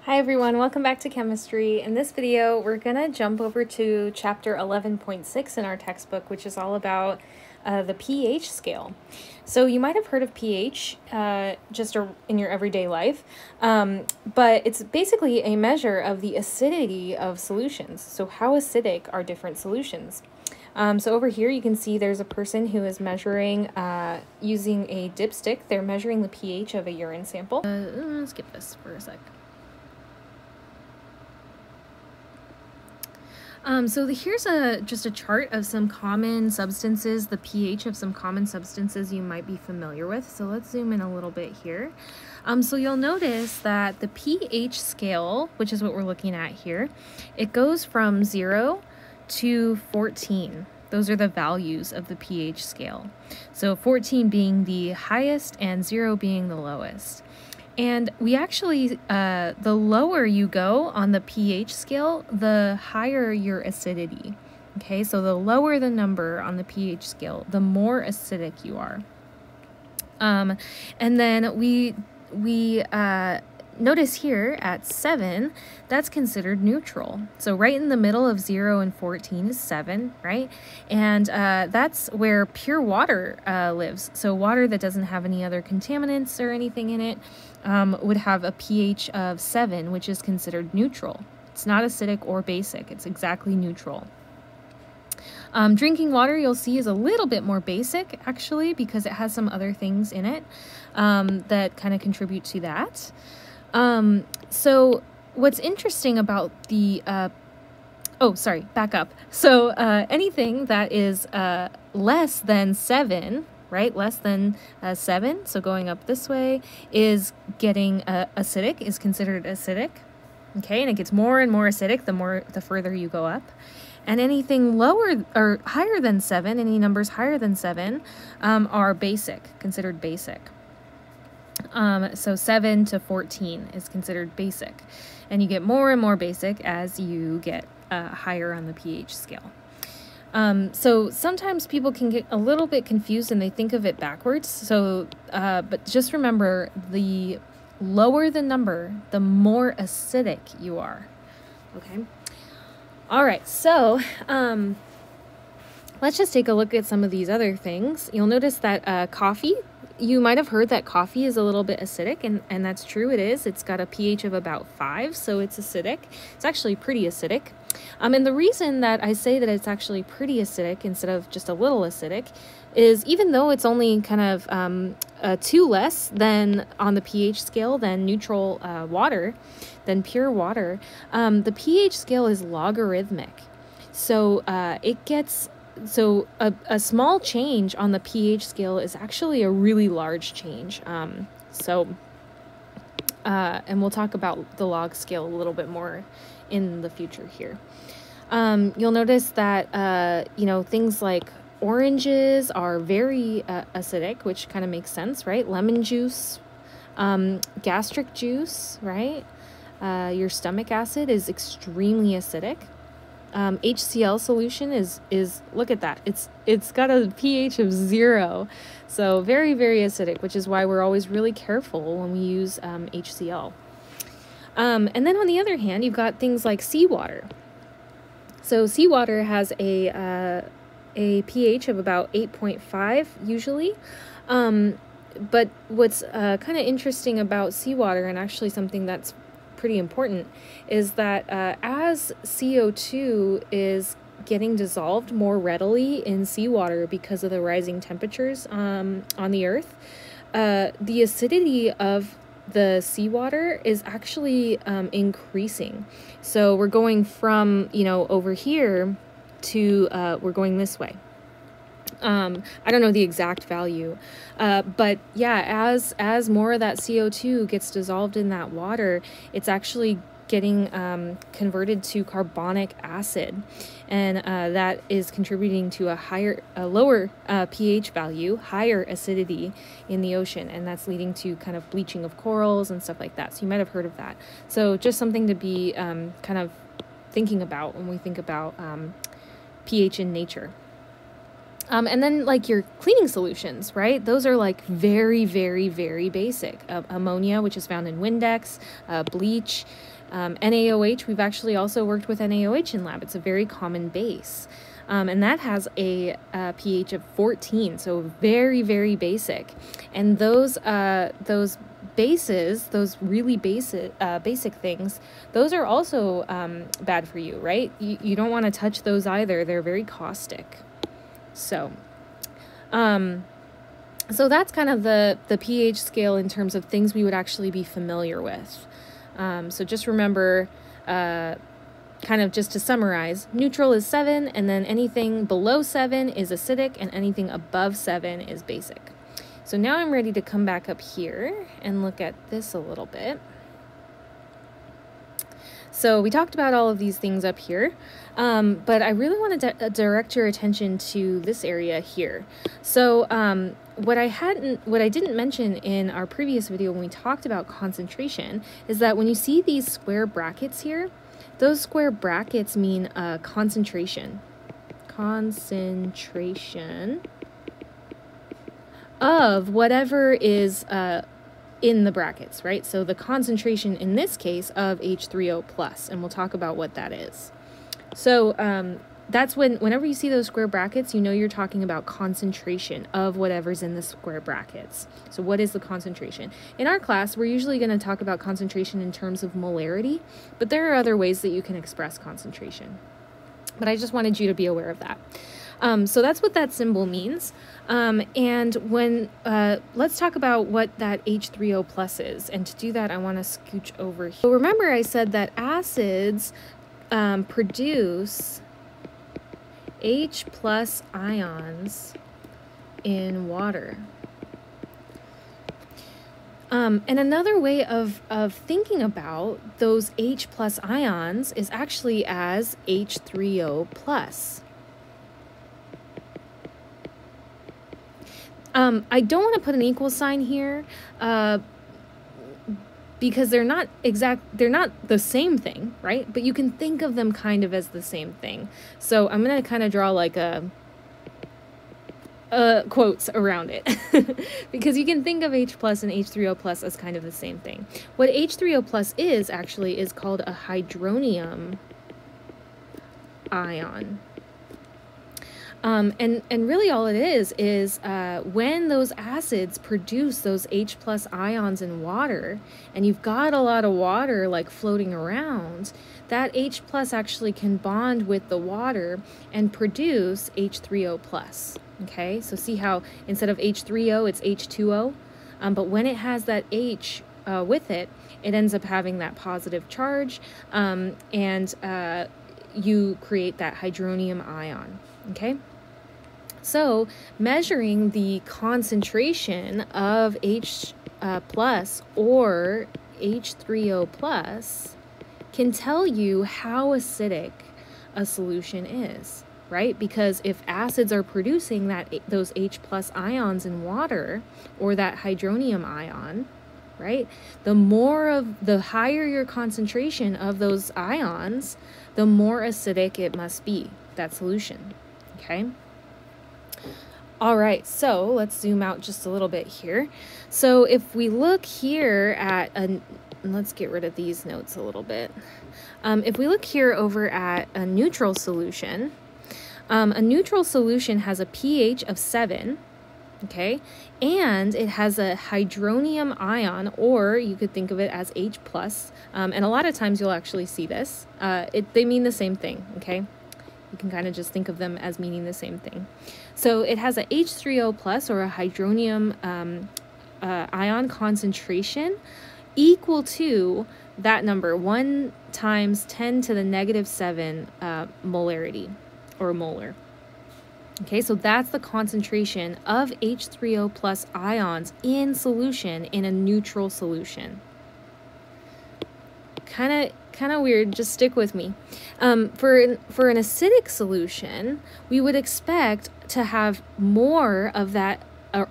Hi everyone, welcome back to chemistry. In this video, we're going to jump over to chapter 11.6 in our textbook, which is all about the pH scale. So you might have heard of pH just in your everyday life, but it's basically a measure of the acidity of solutions. So how acidic are different solutions? So over here you can see there's a person who is measuring using a dipstick. They're measuring the pH of a urine sample. Let's skip this for a sec. Here's just a chart of some common substances, the pH of some common substances you might be familiar with. So let's zoom in a little bit here. So you'll notice that the pH scale, which is what we're looking at here, it goes from 0 to 14. Those are the values of the pH scale. So 14 being the highest and 0 being the lowest. And we actually, the lower you go on the pH scale, the higher your acidity. Okay, so the lower the number on the pH scale, the more acidic you are. And then we notice here at 7, that's considered neutral. So right in the middle of 0 and 14 is 7, right? And that's where pure water lives. So water that doesn't have any other contaminants or anything in it would have a pH of 7, which is considered neutral. It's not acidic or basic. It's exactly neutral. Drinking water, you'll see, is a little bit more basic, actually, because it has some other things in it that kind of contribute to that. So what's interesting about the, back up. So anything that is less than 7, right, less than 7, so going up this way, is getting acidic, is considered acidic, okay, and it gets more and more acidic the further you go up. And anything lower or higher than 7, any numbers higher than 7, are basic, considered basic. So 7 to 14 is considered basic, and you get more and more basic as you get higher on the pH scale. So sometimes people can get a little bit confused and they think of it backwards. So, but just remember, the lower the number, the more acidic you are. Okay. All right. So, let's just take a look at some of these other things. You'll notice that coffee, you might have heard that coffee is a little bit acidic, and that's true, it is. It's got a pH of about 5, so it's acidic. It's actually pretty acidic. And the reason that I say that it's actually pretty acidic instead of just a little acidic is even though it's only kind of 2 less than on the pH scale than neutral water, than pure water, the pH scale is logarithmic. So a small change on the pH scale is actually a really large change. And we'll talk about the log scale a little bit more in the future here. You'll notice that, things like oranges are very acidic, which kind of makes sense, right? Lemon juice, gastric juice, right? Your stomach acid is extremely acidic. HCl solution is look at that, it's got a pH of 0, so very, very acidic, which is why we're always really careful when we use HCl. And then on the other hand, you've got things like seawater. So seawater has a pH of about 8.5 usually, but what's kind of interesting about seawater, and actually something that's pretty important, is that as CO2 is getting dissolved more readily in seawater because of the rising temperatures on the earth, the acidity of the seawater is actually increasing. So we're going from, over here to, we're going this way. I don't know the exact value, but yeah, as more of that CO2 gets dissolved in that water, it's actually getting converted to carbonic acid, and that is contributing to a lower pH value, higher acidity in the ocean, and that's leading to kind of bleaching of corals and stuff like that. So you might have heard of that. So just something to be kind of thinking about when we think about pH in nature. And then like your cleaning solutions, right? Those are like very, very, very basic. Ammonia, which is found in Windex, bleach, NaOH. We've actually also worked with NaOH in lab. It's a very common base. And that has a pH of 14, so very, very basic. And those bases, those really basic things, those are also bad for you, right? You don't want to touch those either. They're very caustic. So that's kind of the pH scale in terms of things we would actually be familiar with. So just remember, kind of just to summarize, neutral is 7, and then anything below 7 is acidic, and anything above 7 is basic. So now I'm ready to come back up here and look at this a little bit. So we talked about all of these things up here, but I really want to direct your attention to this area here. So what I didn't mention in our previous video when we talked about concentration is that when you see these square brackets here, those square brackets mean concentration of whatever is in the brackets, right? So the concentration in this case of H3O plus, and we'll talk about what that is. So that's whenever you see those square brackets, you know you're talking about concentration of whatever's in the square brackets. So what is the concentration? In our class, we're usually going to talk about concentration in terms of molarity, but there are other ways that you can express concentration. But I just wanted you to be aware of that. So that's what that symbol means. And when let's talk about what that H3O plus is. And to do that, I want to scooch over here. So remember I said that acids produce H plus ions in water. And another way of thinking about those H plus ions is actually as H3O plus. I don't want to put an equal sign here because they're not the same thing, right? But you can think of them kind of as the same thing. So I'm going to kind of draw like a quotes around it because you can think of H plus and H3O plus as kind of the same thing. What H3O plus is actually is called a hydronium ion. And really all it is when those acids produce those H plus ions in water, and you've got a lot of water like floating around, that H plus actually can bond with the water and produce H3O plus. Okay, so see how instead of H3O, it's H2O, but when it has that H with it, it ends up having that positive charge, and you create that hydronium ion. Okay. So measuring the concentration of H plus or H3O plus can tell you how acidic a solution is, right? Because if acids are producing those H plus ions in water, or that hydronium ion, right? The higher your concentration of those ions, the more acidic it must be, that solution, okay? All right, so let's zoom out just a little bit here. So if we look here at let's get rid of these notes a little bit. If we look here over at a neutral solution has a pH of 7, okay? And it has a hydronium ion, or you could think of it as H plus. And a lot of times you'll actually see this. They mean the same thing, okay? You can kind of just think of them as meaning the same thing. So it has a H3O plus, or a hydronium ion concentration equal to that number, 1 times 10 to the negative 7 molarity, or molar. Okay, so that's the concentration of H3O plus ions in solution in a neutral solution. Kind of weird, just stick with me. For an acidic solution, we would expect to have more of that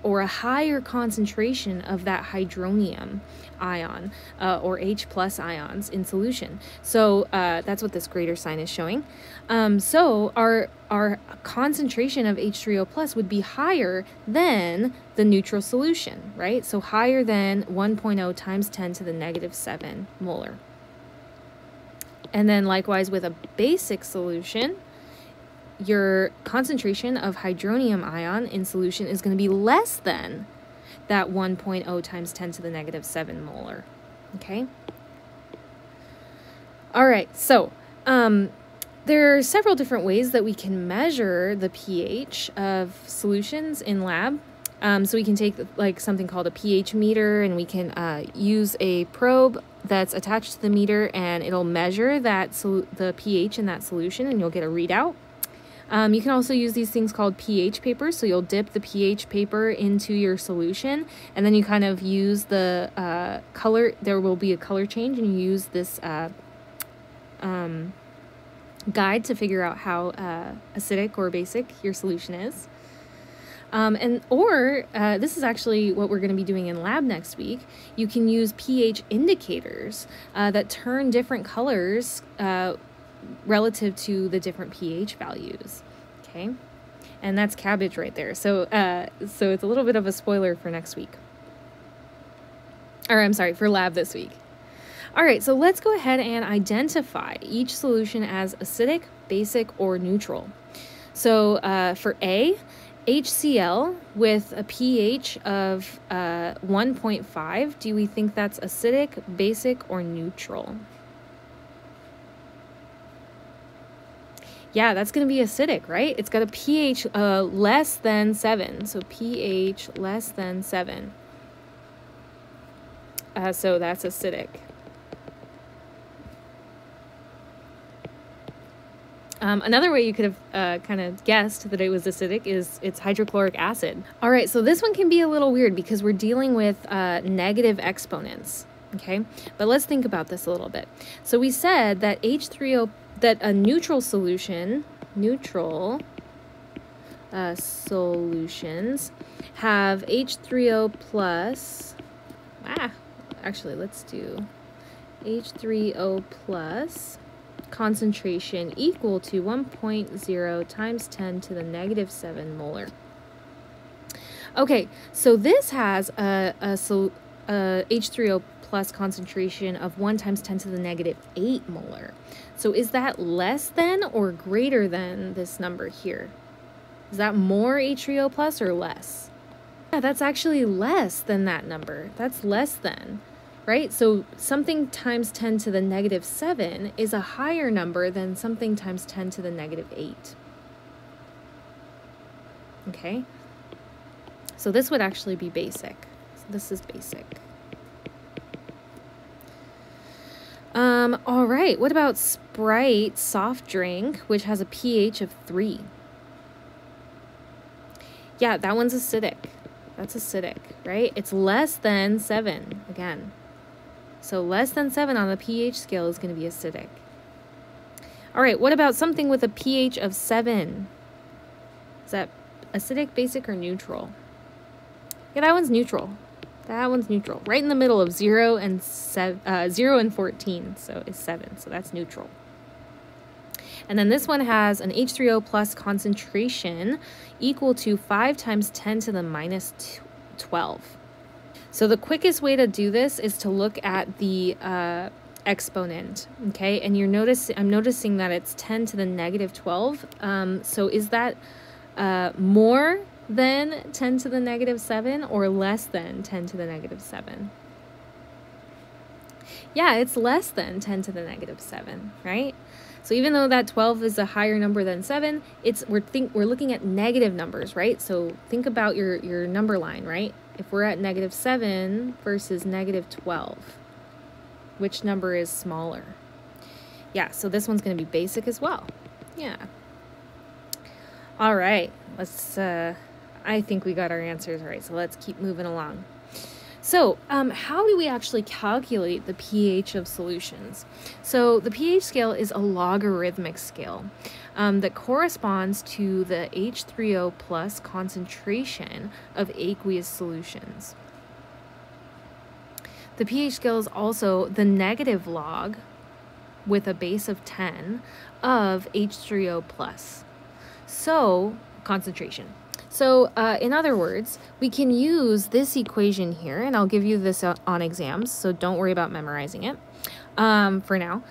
or a higher concentration of that hydronium ion or H plus ions in solution. So that's what this greater sign is showing. So our concentration of H3O plus would be higher than the neutral solution, right? So higher than 1.0 times 10 to the negative 7 molar. And then likewise with a basic solution, your concentration of hydronium ion in solution is going to be less than that 1.0 times 10 to the negative 7 molar. Okay? All right, so there are several different ways that we can measure the pH of solutions in lab. So we can take like something called a pH meter, and we can use a probe that's attached to the meter, and it'll measure the pH in that solution, and you'll get a readout. You can also use these things called pH papers. So you'll dip the pH paper into your solution, and then you kind of use the color. There will be a color change, and you use this guide to figure out how acidic or basic your solution is. This is actually what we're going to be doing in lab next week. You can use pH indicators that turn different colors relative to the different pH values. Okay, and that's cabbage right there. So it's a little bit of a spoiler for next week. Or I'm sorry, for lab this week. All right, so let's go ahead and identify each solution as acidic, basic, or neutral. So for A, HCl with a pH of 1.5, do we think that's acidic, basic, or neutral? Yeah, that's going to be acidic, right? It's got a pH less than 7, so pH less than 7. So that's acidic. Another way you could have kind of guessed that it was acidic is it's hydrochloric acid. All right, so this one can be a little weird because we're dealing with negative exponents, okay? But let's think about this a little bit. So we said that that a neutral solution, solutions have H3O plus, actually let's do H3O plus concentration equal to 1.0 times 10 to the negative 7 molar. Okay, so this has a H3O plus concentration of 1 times 10 to the negative 8 molar. So is that less than or greater than this number here? Is that more H3O plus or less? Yeah, that's actually less than that number. That's less than. Right? So something times 10 to the negative 7 is a higher number than something times 10 to the negative 8. Okay? So this would actually be basic. So this is basic. All right. What about Sprite soft drink, which has a pH of 3? Yeah, that one's acidic. That's acidic, right? It's less than 7, again. So less than 7 on the pH scale is going to be acidic. All right, what about something with a pH of 7? Is that acidic, basic, or neutral? Yeah, that one's neutral. That one's neutral. Right in the middle of 0 and 14, so it's 7. So that's neutral. And then this one has an H3O plus concentration equal to 5 times 10 to the minus 12. So the quickest way to do this is to look at the exponent, okay? And I'm noticing that it's 10 to the negative 12. So is that more than 10 to the negative 7 or less than 10 to the negative 7? Yeah, it's less than 10 to the negative 7, right? So even though that 12 is a higher number than 7, we're looking at negative numbers, right? So think about your number line, right? If we're at negative 7 versus negative 12, which number is smaller? Yeah, so this one's going to be basic as well. Yeah. All right, let's, I think we got our answers right, so let's keep moving along. So how do we actually calculate the pH of solutions? So the pH scale is a logarithmic scale that corresponds to the H3O plus concentration of aqueous solutions. The pH scale is also the negative log with a base of 10 of H3O plus. So concentration. So in other words, we can use this equation here, and I'll give you this on exams, so don't worry about memorizing it for now.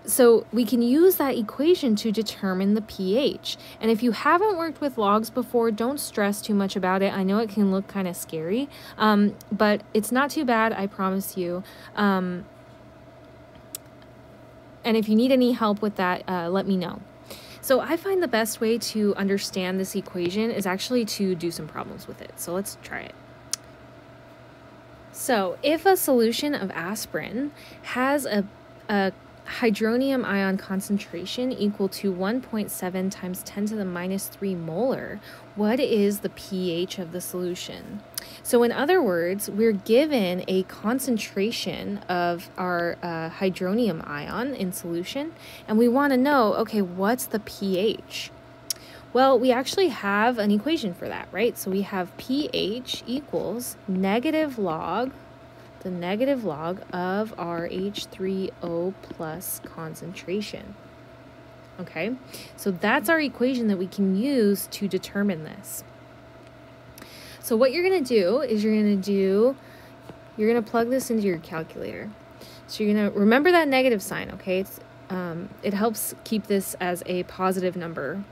So we can use that equation to determine the pH. And if you haven't worked with logs before, don't stress too much about it. I know it can look kind of scary, but it's not too bad, I promise you. And if you need any help with that, let me know. So I find the best way to understand this equation is actually to do some problems with it. So let's try it. So if a solution of aspirin has a hydronium ion concentration equal to 1.7 times 10 to the minus 3 molar, what is the pH of the solution? So in other words, we're given a concentration of our hydronium ion in solution, and we want to know, okay, what's the pH? Well, we actually have an equation for that, right? So we have pH equals negative log, the negative log of our H3O plus concentration. Okay, so that's our equation that we can use to determine this. So what you're going to do is you're going to plug this into your calculator. So you're going to remember that negative sign, okay? It helps keep this as a positive number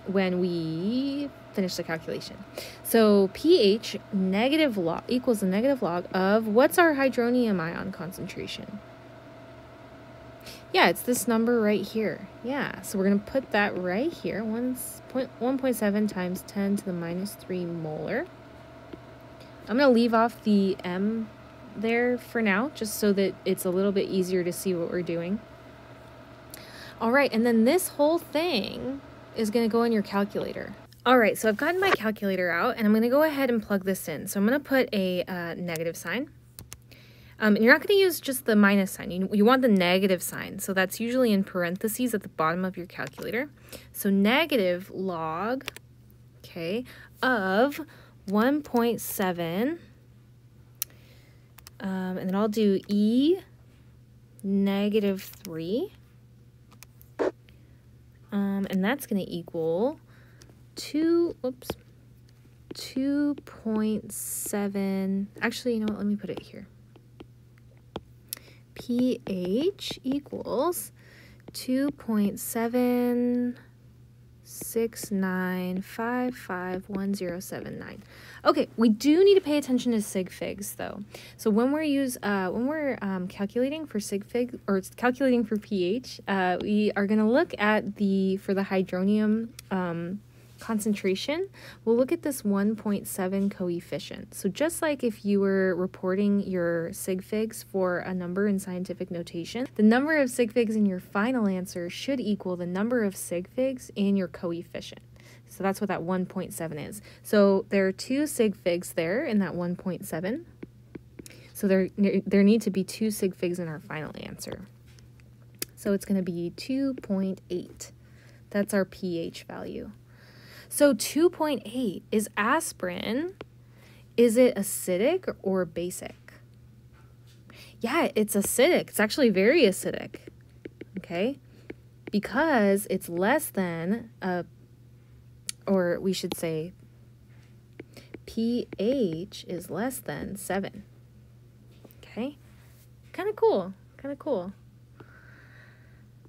when we finish the calculation. So pH negative log equals the negative log of, what's our hydronium ion concentration? Yeah, it's this number right here. Yeah, so we're going to put that right here, 1.7 times 10 to the minus 3 molar. I'm going to leave off the M there for now, just so that it's a little bit easier to see what we're doing. All right, and then this whole thing is going to go in your calculator. All right, so I've gotten my calculator out, and I'm going to go ahead and plug this in. So I'm going to put a negative sign. And you're not going to use just the minus sign. You want the negative sign. So that's usually in parentheses at the bottom of your calculator. So negative log, okay, of 1.7. And then I'll do E negative 3. And that's going to equal 2.7. Actually, you know what? Let me put it here. pH equals 2.769551079. Okay, we do need to pay attention to sig figs though. So when we're calculating for sig fig, or calculating for pH, we are going to look at for the hydronium concentration, we'll look at this 1.7 coefficient. So just like if you were reporting your sig figs for a number in scientific notation, the number of sig figs in your final answer should equal the number of sig figs in your coefficient. So that's what that 1.7 is. So there are 2 sig figs there in that 1.7. So there need to be 2 sig figs in our final answer. So it's going to be 2.8. That's our pH value. So 2.8 is aspirin. Is it acidic or basic? Yeah, it's acidic. It's actually very acidic. Okay? Because it's less than, or we should say pH is less than 7. Okay? Kind of cool. Kind of cool.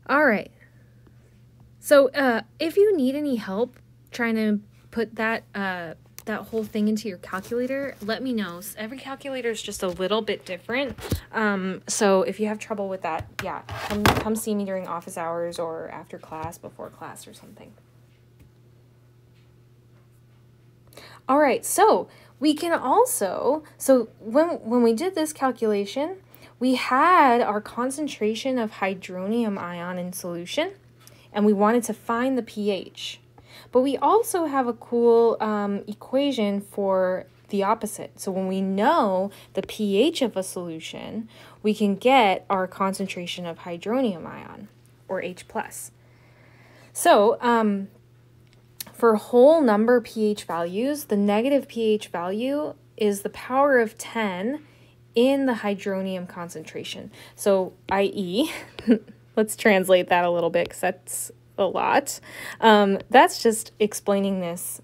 All right. So if you need any help trying to put that that whole thing into your calculator, let me know. Every calculator is just a little bit different. So if you have trouble with that, yeah, come see me during office hours or after class, before class or something. All right, so we can also, when we did this calculation, we had our concentration of hydronium ion in solution, and we wanted to find the pH. But we also have a cool equation for the opposite. So when we know the pH of a solution, we can get our concentration of hydronium ion, or H+. So for whole number pH values, the negative pH value is the power of 10 in the hydronium concentration. So i.e., let's translate that a little bit because that's a lot. That's just explaining this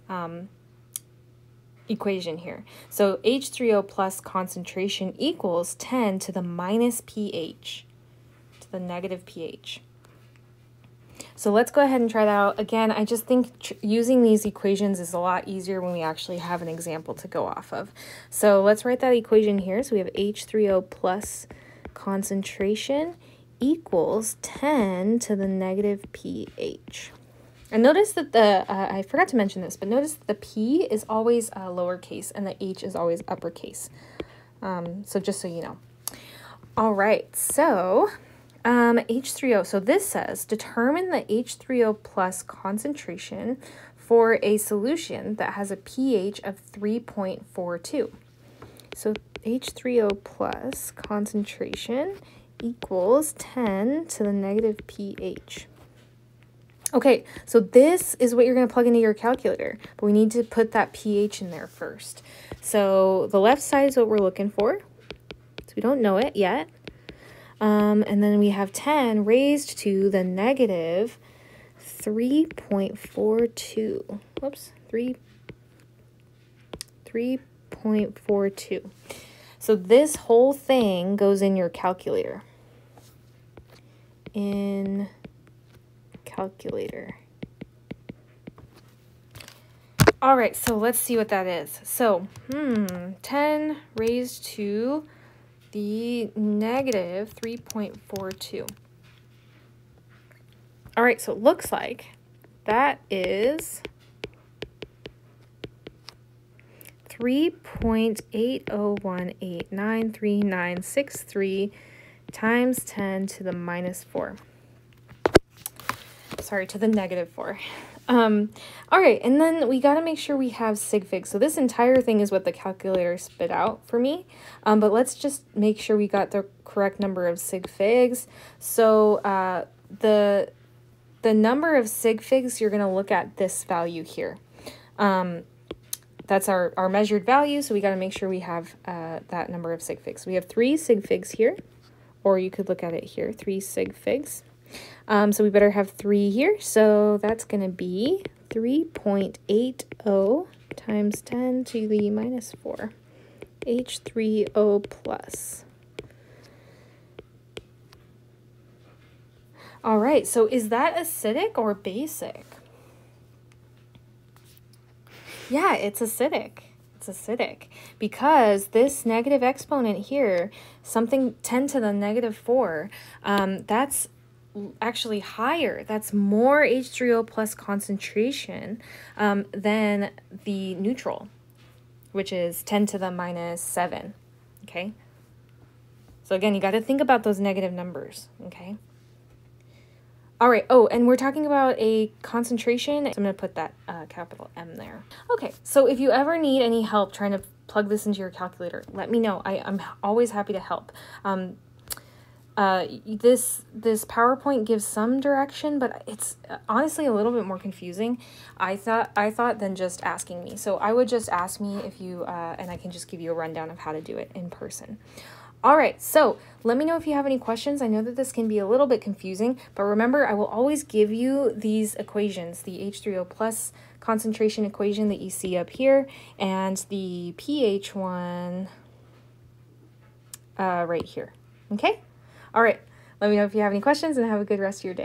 equation here. So H3O plus concentration equals 10 to the minus pH, to the negative pH. So let's go ahead and try that out. Again, I just think using these equations is a lot easier when we actually have an example to go off of. So let's write that equation here. So we have H3O plus concentration equals 10 to the negative pH. And notice that I forgot to mention this, but notice that the P is always lowercase and the H is always uppercase. So just so you know. All right, so H3O. So this says determine the H3O plus concentration for a solution that has a pH of 3.42. So H3O plus concentration equals 10 to the negative pH. Okay, so this is what you're going to plug into your calculator, but we need to put that pH in there first. So the left side is what we're looking for, so we don't know it yet. And then we have 10 raised to the negative 3.42. Whoops, 3.42. So this whole thing goes in your calculator. In calculator. All right, so let's see what that is. So, 10 raised to the negative 3.42. All right, so it looks like that is 3.80189393 times 10 to the minus 4. Sorry, to the negative 4. All right, and then we got to make sure we have sig figs. So this entire thing is what the calculator spit out for me, but let's just make sure we got the correct number of sig figs. So the number of sig figs, you're going to look at this value here. That's our measured value, so we got to make sure we have that number of sig figs. We have 3 sig figs here, or you could look at it here, 3 sig figs. So we better have 3 here, so that's going to be 3.80 times 10 to the minus 4, H3O plus. All right, so is that acidic or basic? Yeah, it's acidic. It's acidic because this negative exponent here, something 10 to the negative 4, that's actually higher. That's more H3O plus concentration than the neutral, which is 10 to the minus 7, okay? So again, you got to think about those negative numbers, okay? All right, oh, and we're talking about a concentration, so I'm going to put that capital M there. Okay, so if you ever need any help trying to plug this into your calculator, let me know. I'm always happy to help. This PowerPoint gives some direction, but it's honestly a little bit more confusing, I thought, than just asking me. So I would just ask me if you, and I can just give you a rundown of how to do it in person. All right, so let me know if you have any questions. I know that this can be a little bit confusing, but remember, I will always give you these equations, the H3O plus concentration equation that you see up here, and the pH one right here, okay? All right, let me know if you have any questions, and have a good rest of your day.